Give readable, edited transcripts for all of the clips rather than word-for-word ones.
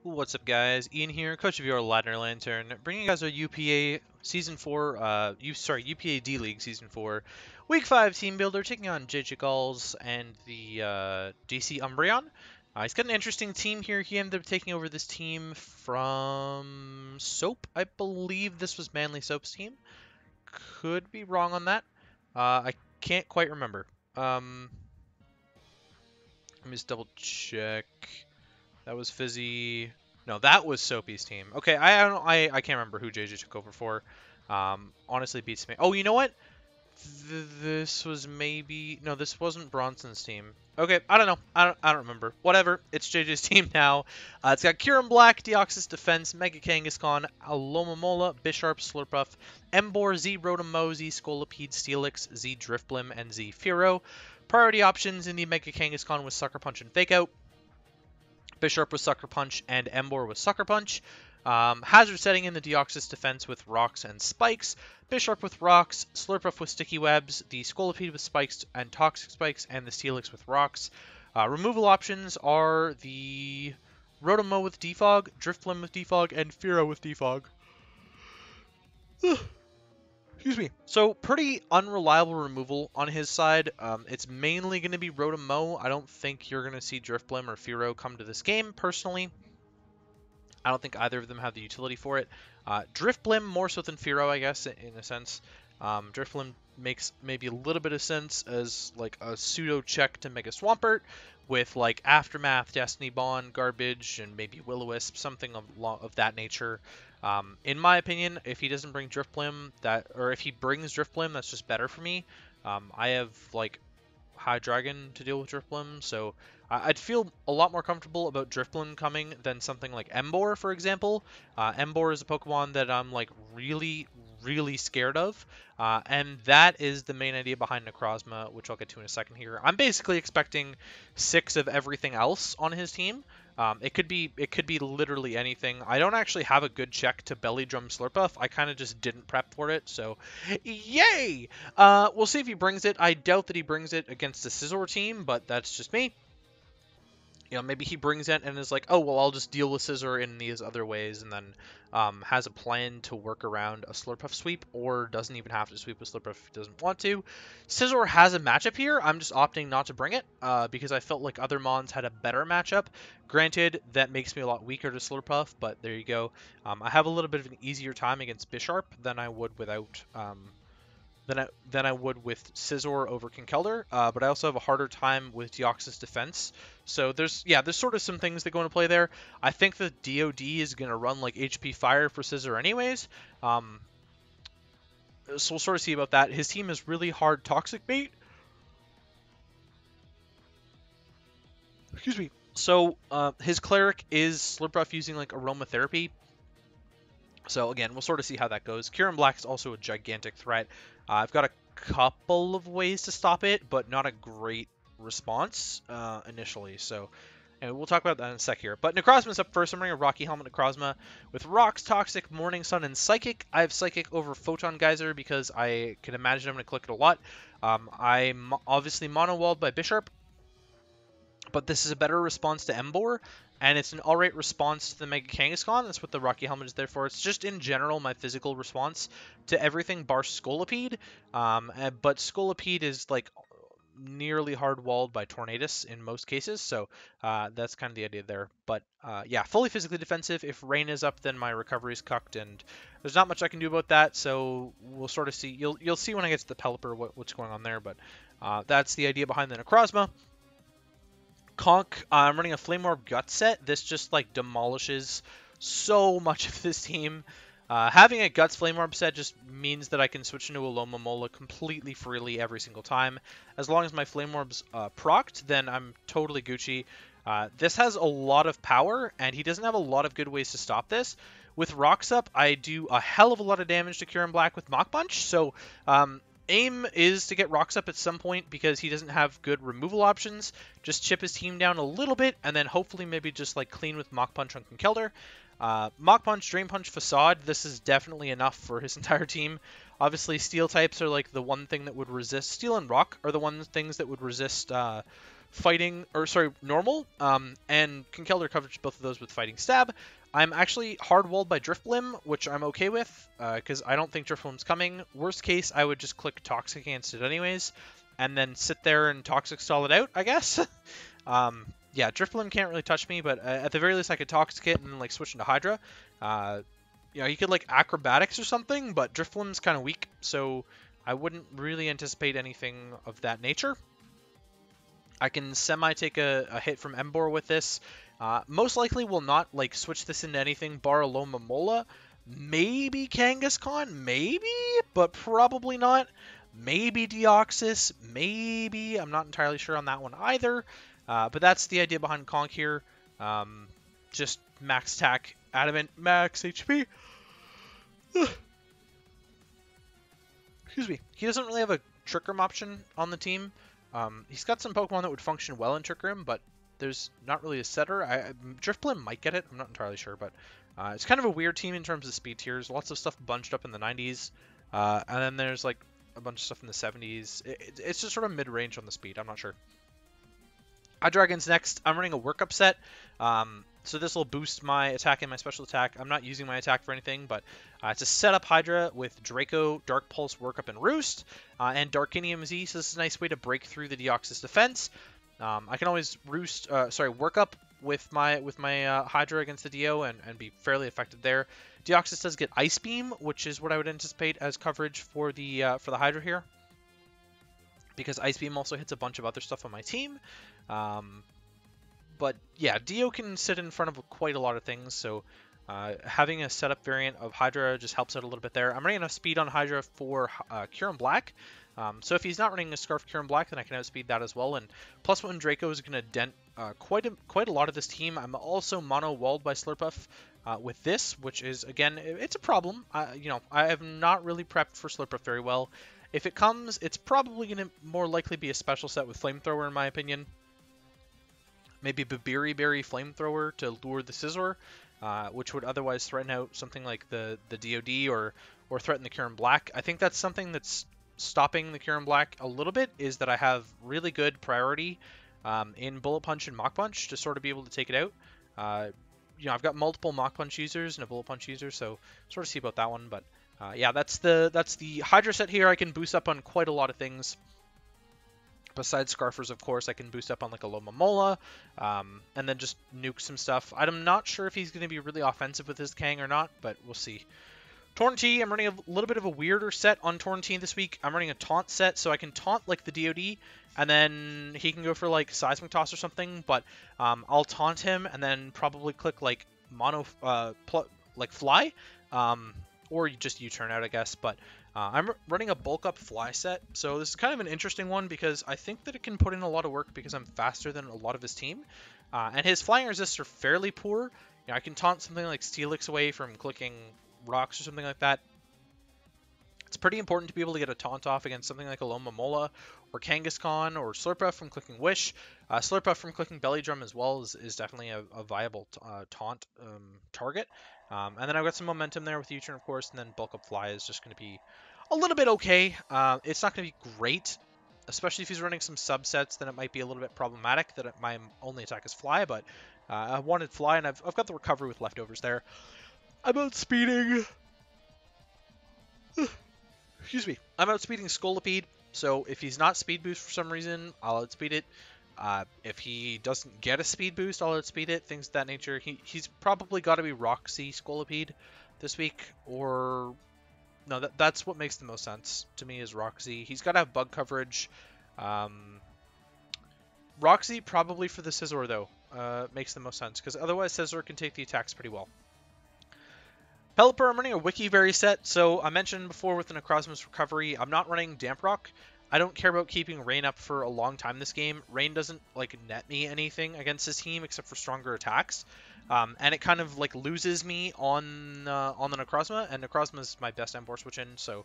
What's up, guys? Ian here, coach of your Ladner Lanturn, bringing you guys a UPA Season 4, UPA-D League Season 4, Week 5 team builder, taking on JJ Gulls and the DC Umbreon. He's got an interesting team here. He ended up taking over this team from Soap. I believe this was Manly Soap's team. Could be wrong on that. I can't quite remember. Let me just double check. That was Fizzy. No, that was Soapy's team. Okay, I can't remember who JJ took over for. Honestly, beats me. Oh, you know what? This was maybe no. This wasn't Bronson's team. Okay, I don't know. I don't remember. Whatever. It's JJ's team now. It's got Kieran Black, Deoxys Defense, Mega Kangaskhan, Alomomola, Bisharp, Slurpuff, Emboar, Z Rotom-Mow, Z Scolipede, Steelix, Z Drifblim, and Z Fearow. Priority options in the Mega Kangaskhan was Sucker Punch and Fake Out. Bisharp with Sucker Punch, and Emboar with Sucker Punch. Hazard setting in the Deoxys Defense with Rocks and Spikes. Bisharp with Rocks, Slurpuff with Sticky Webs, the Scolipede with Spikes and Toxic Spikes, and the Steelix with Rocks. Removal options are the Rotom-Mow with Defog, Drifblim with Defog, and Fearow with Defog. Excuse me. So, pretty unreliable removal on his side. It's mainly going to be Rotom-Mow. I don't think you're going to see Drifblim or Fearow come to this game, personally. I don't think either of them have the utility for it. Drifblim more so than Fearow, I guess, in a sense. Drifblim makes maybe a little bit of sense as like a pseudo check to Mega Swampert with like Aftermath, Destiny Bond, Garbage, and maybe Will-O-Wisp, something of that nature. In my opinion, if he doesn't bring Drifblim, or if he brings Drifblim, that's just better for me. I have like High Dragon to deal with Drifblim, so I'd feel a lot more comfortable about Drifblim coming than something like Emboar, for example. Emboar is a Pokemon that I'm like really scared of, and that is the main idea behind Necrozma, which I'll get to in a second here. I'm basically expecting 6 of everything else on his team. It could be literally anything. I don't actually have a good check to Belly Drum Slurpuff. I kind of just didn't prep for it, so yay! We'll see if he brings it. I doubt that he brings it against the Scizor team, but that's just me. You know, maybe he brings it and is like, oh, well, I'll just deal with Scizor in these other ways, and then has a plan to work around a Slurpuff sweep, or doesn't even have to sweep a Slurpuff if he doesn't want to. Scizor has a matchup here. I'm just opting not to bring it because I felt like other Mons had a better matchup. Granted, that makes me a lot weaker to Slurpuff, but there you go. I have a little bit of an easier time against Bisharp than I would without... than I would with Scizor over Conkeldurr, but I also have a harder time with Deoxys Defense. So there's sort of some things that go into play there. I think the DOD is going to run like HP Fire for Scizor anyways. So we'll sort of see about that. His team is really hard Toxic Bait. Excuse me. So his Cleric is Slurpuff using like Aromatherapy. So again, we'll sort of see how that goes. Kieran Black is also a gigantic threat. I've got a couple of ways to stop it, but not a great response initially. So and we'll talk about that in a sec here. But Necrozma's up first. I'm running a Rocky Helmet Necrozma with Rocks, Toxic, Morning Sun, and Psychic. I have Psychic over Photon Geyser because I can imagine I'm going to click it a lot. I'm obviously mono-walled by Bisharp, but this is a better response to Emboar, and it's an alright response to the Mega Kangaskhan. That's what the Rocky Helmet is there for. It's just, in general, my physical response to everything bar Scolipede. But Scolipede is, like, nearly hard-walled by Tornadus in most cases, so that's kind of the idea there. But, yeah, fully physically defensive. If Rain is up, then my recovery is cucked, and there's not much I can do about that, so we'll sort of see. You'll see when I get to the Pelipper what's going on there, but that's the idea behind the Necrozma. Conk, I'm running a Flame Orb Gut set. This just like demolishes so much of this team. Having a Guts Flame Orb set just means that I can switch into a Alomomola completely freely every single time. As long as my Flame Orb's procced, then I'm totally Gucci. This has a lot of power, and he doesn't have a lot of good ways to stop this. With Rocks up, I do a hell of a lot of damage to Kieran Black with Mach Punch, so aim is to get Rocks up at some point because he doesn't have good removal options. Just chip his team down a little bit, and then hopefully maybe just like clean with Mach Punch on Conkeldurr. Mach Punch, Drain Punch, Facade, this is definitely enough for his entire team. Obviously, Steel types are like the one thing that would resist, Steel and Rock are the things that would resist fighting, or sorry, normal, and can counter coverage both of those with fighting stab. I'm actually hard walled by Driftblim, which I'm okay with, because I don't think Driftblim's coming. Worst case, I would just click Toxic against it anyways, and then sit there and Toxic stall it out, I guess. Yeah, Driftblim can't really touch me, but at the very least I could Toxic it and then like switch into Hydra. You know, he could like Acrobatics or something, but Driftblim's kind of weak, so I wouldn't really anticipate anything of that nature. I can semi-take a hit from Emboar with this. Most likely will not like switch this into anything bar Alomomola. Maybe Kangaskhan, maybe, but probably not. Maybe Deoxys, maybe. I'm not entirely sure on that one either. But that's the idea behind Conk here. Just max attack, adamant, max HP. Excuse me. He doesn't really have a Trick Room option on the team. He's got some Pokemon that would function well in Trick Room, but there's not really a setter. Driftblim might get it. I'm not entirely sure, but it's kind of a weird team in terms of speed tiers. Lots of stuff bunched up in the 90s, and then there's like a bunch of stuff in the 70s. It's just sort of mid-range on the speed. I'm not sure. Hydreigon's next. I'm running a workup set. So this will boost my attack and my special attack. I'm not using my attack for anything, but it's a setup Hydra with Draco, Dark Pulse, Workup, and Roost, and Darkinium Z. So this is a nice way to break through the Deoxys defense. I can always work up with my Hydra against the Dio and be fairly effective there. Deoxys does get Ice Beam, which is what I would anticipate as coverage for the Hydra here, because Ice Beam also hits a bunch of other stuff on my team. But yeah, Dio can sit in front of quite a lot of things, so having a setup variant of Hydra just helps out a little bit there. I'm running enough speed on Hydra for Kyurem Black. So if he's not running a Scarf Kyurem Black, then I can outspeed that as well. And +1 Draco is going to dent quite a lot of this team. I'm also mono-walled by Slurpuff with this, which is, again, it's a problem. You know, I have not really prepped for Slurpuff very well. If it comes, it's probably going to more likely be a special set with Flamethrower, in my opinion. Maybe Babiri Berry Flamethrower to lure the Scizor, which would otherwise threaten out something like the DoD or threaten the Kyurem Black. I think that's something that's stopping the Kyurem Black a little bit, is that I have really good priority in Bullet Punch and Mach Punch to sort of be able to take it out. You know, I've got multiple Mach Punch users and a Bullet Punch user, so sort of see about that one. But yeah, that's the Hydra set here. I can boost up on quite a lot of things. Besides Scarfers, of course, I can boost up on like a Lomomola, and then just nuke some stuff. I'm not sure if he's going to be really offensive with his Kang or not, but we'll see. Torn-T, I'm running a little bit of a weirder set on Torn-T this week. I'm running a taunt set, so I can taunt like the DoD, and then he can go for like Seismic Toss or something, but I'll taunt him and then probably click like Fly, or you just U-turn out, I guess, but I'm running a bulk up Fly set, so this is kind of an interesting one because I think that it can put in a lot of work because I'm faster than a lot of his team, and his flying resists are fairly poor. You know, I can taunt something like Steelix away from clicking rocks or something like that. It's pretty important to be able to get a taunt off against something like a Lomomola or Kangaskhan or Slurpuff from clicking Wish. Slurpuff from clicking Belly Drum as well is definitely a viable taunt target. And then I've got some momentum there with U-turn, of course, and then bulk up Fly is just going to be a little bit okay. It's not going to be great, especially if he's running some subsets, then it might be a little bit problematic that my only attack is Fly, but I wanted Fly, and I've got the recovery with leftovers there. I'm outspeeding... Excuse me. I'm outspeeding Scolipede, so if he's not speed boost for some reason, I'll outspeed it. If he doesn't get a speed boost, I'll outspeed it, things of that nature. He's probably got to be Roxy Scolipede this week, or... No, that's what makes the most sense to me is Roxy. He's got to have bug coverage. Roxy probably for the Scizor, though, makes the most sense, because otherwise Scizor can take the attacks pretty well. Pelipper, I'm running a Wiki Berry set, so I mentioned before with the Necrozma's recovery, I'm not running Damp Rock. I don't care about keeping Rain up for a long time this game. Rain doesn't like net me anything against his team except for stronger attacks, and it kind of like loses me on the Necrozma, and Necrozma is my best Emboar switch in. So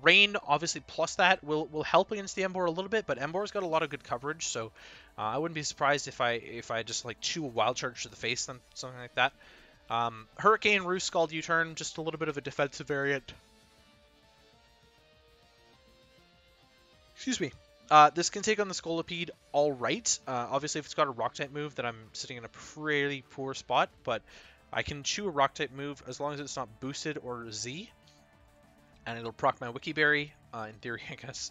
Rain obviously plus that will help against the Emboar a little bit, but Emboar's got a lot of good coverage, so I wouldn't be surprised if I just like chew a Wild Charge to the face, something like that. Hurricane, Roost, Scald, U-turn, just a little bit of a defensive variant. Excuse me. This can take on the Scolipede all right. Obviously, if it's got a Rock-type move, then I'm sitting in a pretty poor spot, but I can chew a Rock-type move as long as it's not boosted or Z, and it'll proc my Wiki Berry, in theory, I guess.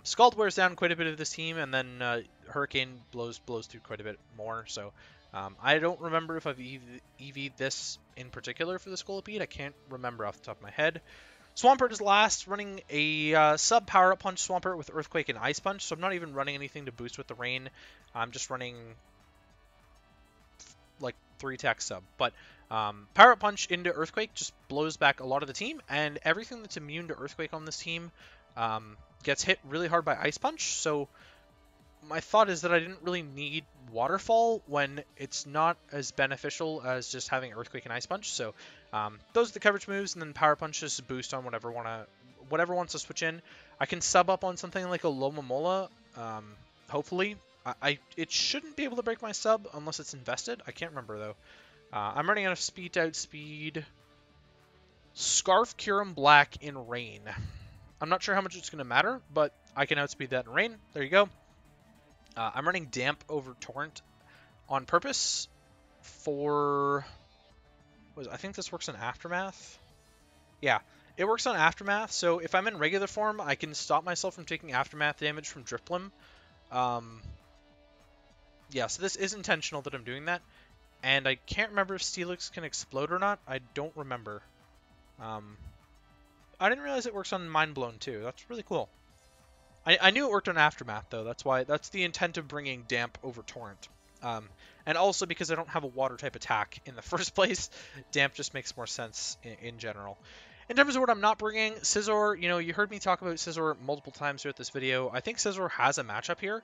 Scald wears down quite a bit of this team, and then Hurricane blows through quite a bit more, so I don't remember if I've EV'd this in particular for the Scolipede. I can't remember off the top of my head. Swampert is last, running a sub power-up punch Swampert with Earthquake and Ice Punch, so I'm not even running anything to boost with the rain. I'm just running like 3-attack sub. But power-up punch into Earthquake just blows back a lot of the team, and everything that's immune to Earthquake on this team gets hit really hard by Ice Punch, so my thought is that I didn't really need Waterfall when it's not as beneficial as just having Earthquake and Ice Punch. So those are the coverage moves, and then Power Punch is boost on whatever wants to switch in. I can sub up on something like a Loma Mola, hopefully. It shouldn't be able to break my sub unless it's invested. I can't remember, though. I'm running out of speed to outspeed Scarf, Kyurem, Black in Rain. I'm not sure how much it's going to matter, but I can outspeed that in Rain. There you go. I'm running Damp over Torrent on purpose for... I think this works on Aftermath. Yeah, it works on Aftermath, so if I'm in regular form, I can stop myself from taking Aftermath damage from Drifblim. Yeah, so this is intentional that I'm doing that. And I can't remember if Steelix can explode or not. I don't remember. I didn't realize it works on Mind Blown too. That's really cool. I knew it worked on Aftermath, though. That's the intent of bringing Damp over Torrent. And also because I don't have a Water-type attack in the first place, Damp just makes more sense in general. In terms of what I'm not bringing, Scizor, you heard me talk about Scizor multiple times throughout this video. I think Scizor has a matchup here.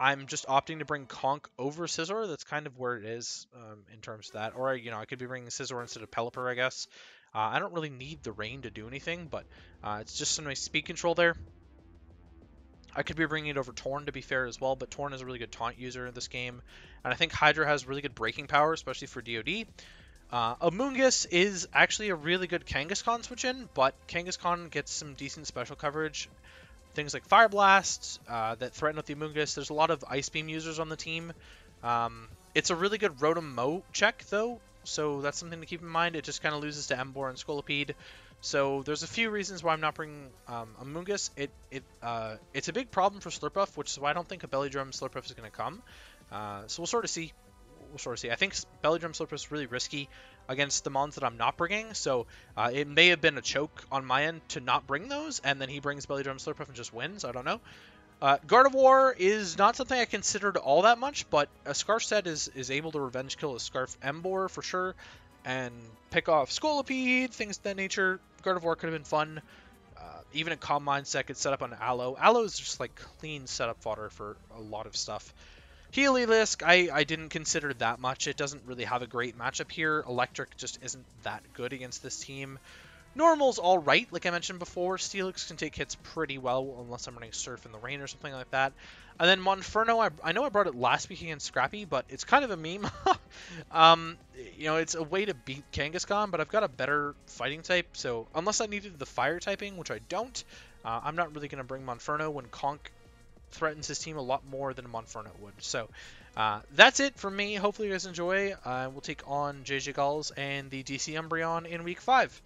I'm just opting to bring Conk over Scizor. That's kind of where it is in terms of that. Or, I could be bringing Scizor instead of Pelipper, I guess. I don't really need the rain to do anything, but it's just some nice speed control there. I could be bringing it over Torn, to be fair, as well, but Torn is a really good taunt user in this game. And I think Hydra has really good breaking power, especially for DoD. Amoonguss is actually a really good Kangaskhan switch-in, but Kangaskhan gets some decent special coverage. Things like Fire Blast that threaten with the Amoonguss. There's a lot of Ice Beam users on the team. It's a really good Rotom Mow check, though, so that's something to keep in mind. It just kind of loses to Emboar and Scolipede. So there's a few reasons why I'm not bringing Amoonguss. It's a big problem for Slurpuff, which is why I don't think a Belly Drum Slurpuff is going to come. So we'll sort of see. I think Belly Drum Slurpuff is really risky against the mons that I'm not bringing. So it may have been a choke on my end to not bring those, and then he brings Belly Drum Slurpuff and just wins. I don't know. Gardevoir is not something I considered all that much, but a Scarf set is able to revenge kill a Scarf Emboar for sure, and pick off Scolipede, things of that nature. Gardevoir could have been fun. Even a Calm Mind set could set up on Aloe. Aloe is just like clean setup fodder for a lot of stuff. Heliolisk, I didn't consider that much. It doesn't really have a great matchup here. Electric just isn't that good against this team. Normal's alright, like I mentioned before. Steelix can take hits pretty well, unless I'm running Surf in the Rain or something like that. And then Monferno, I know I brought it last week against Scrappy, but it's kind of a meme. It's a way to beat Kangaskhan, but I've got a better fighting type, so unless I needed the fire typing, which I don't, I'm not really going to bring Monferno when Conk threatens his team a lot more than Monferno would. So that's it for me. Hopefully you guys enjoy. We'll take on JJ Gulls and the DC Umbreon in Week 5.